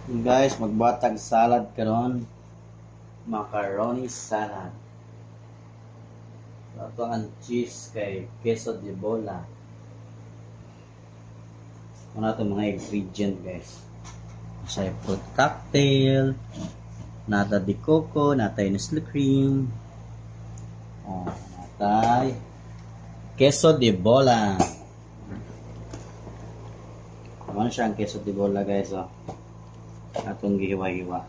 Guys, magbatag salad karon, macaroni salad. Ito ang cheese kay queso de bola. Ano ito mga ingredient guys? Sa fruit cocktail, nata de coco, natay Nestle cream. Natay queso de bola. Ano siya ang queso de bola guys? Atong gihiwa-hiwa.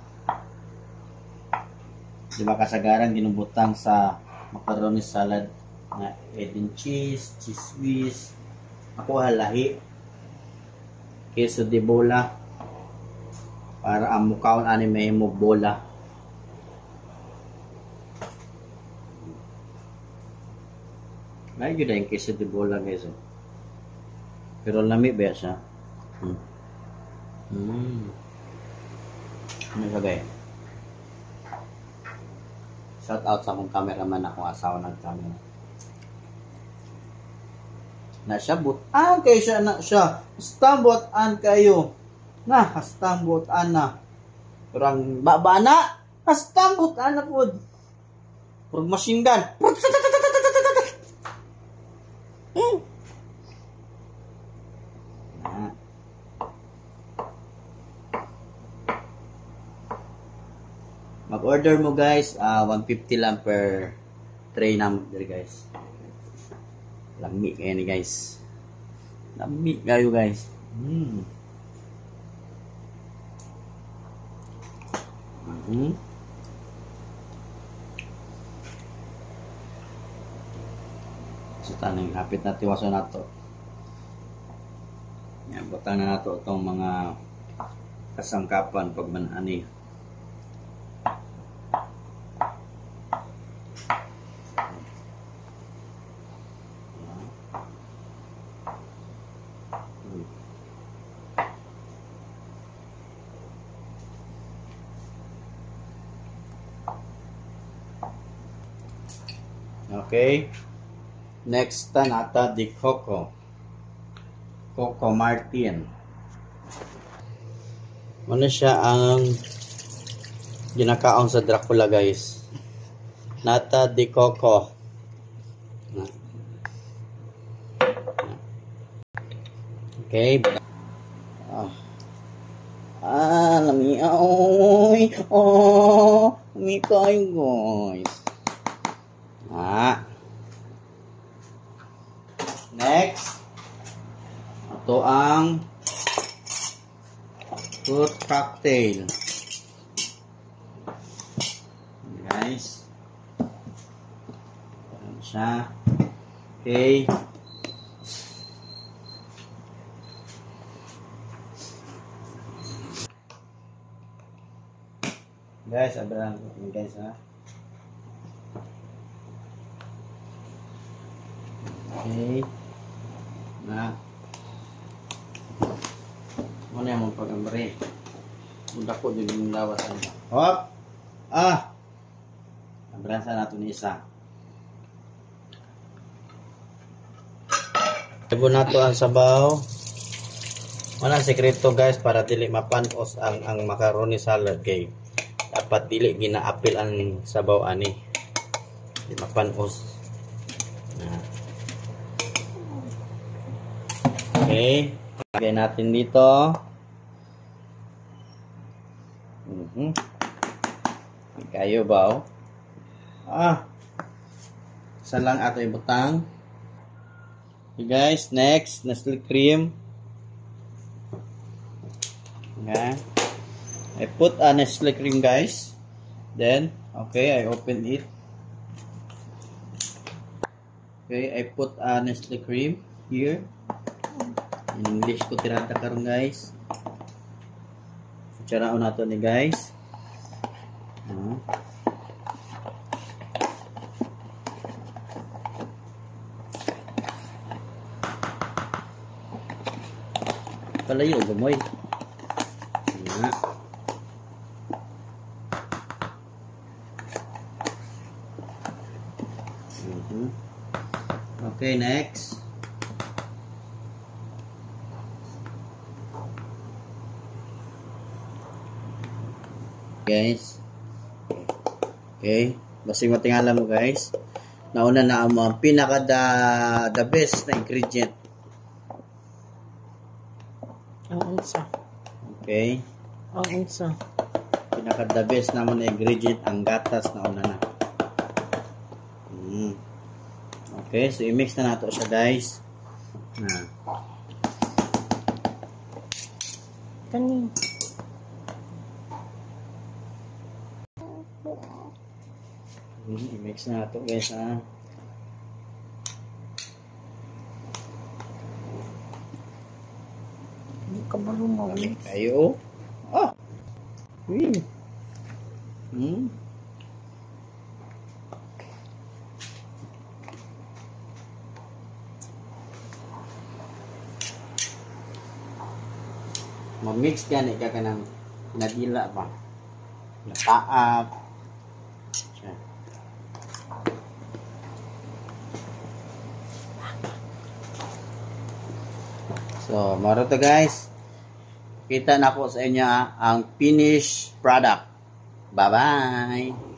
Diba kasagaran ginubutang sa macaroni salad na egg and cheese, cheese whiz, ako halahi, queso de bola para ang mukhaon ani may mo bola. May gyud ang queso de bola guys. Pero lami ba siya? Ano ba guys? Shout out sa akong cameraman, akong asawa nag-camera. Na siya butan kayo siya na siya. Hastambutan kayo. Na, hastambutan na. Kurang baba na. Hastambutan na po. Kurang machine gun. Mag-order mo guys, 150 lang per tray number guys. Lami kayo ni guys. Lami kayo guys. So tanong, hapit na tiwaso na to. Yan, butang na nato itong mga kasangkapan pag manani. Okay. Next nata di Coco. Coco Martin. Ano siya ang ginakaon sa Dracula guys? Nata di Coco. Okay. Lami. Lami kayo guys. Next, ito ang fruit cocktail. Guys, ayan siya. Okay. Guys, abraham guys ha. Okay. Na. Muna yung pag-ambari. Munda ko din yung lawasan. Hop! Ambransa nato ni isa. Ibo nato ang sabaw. Wala sekreto guys para dili mapanos ang macaroni salad kay dapat dili ginaapil ang sabaw ani. Di mapanos. Okay, lagay natin dito. Kayo ba? Isa lang ato ibutang. Okay guys, next, Nestle cream. Okay. I put a Nestle cream guys. Then, okay, I open it. Okay, I put a Nestle cream here. In English ko tirata karon guys. Kutsaraon nato ni guys. Palayo gamoy. Okay, next. guys. Okay. Basing matingala mo guys. Nauna na ang pinaka the best na ingredient. Ang unsa. Okay. Ang unsa. Pinaka the best naman na ingredient ang gatas na una na. Okay, so i-mix na nato siya guys. Kani. I-mix na nato guys ha. Hindi ka marunong. Kami kayo. Ah! Ma-mix yan ika ka ng nadila ba? Nataap. So, maro to guys. Kita na po sa inyo ang finished product. Bye-bye!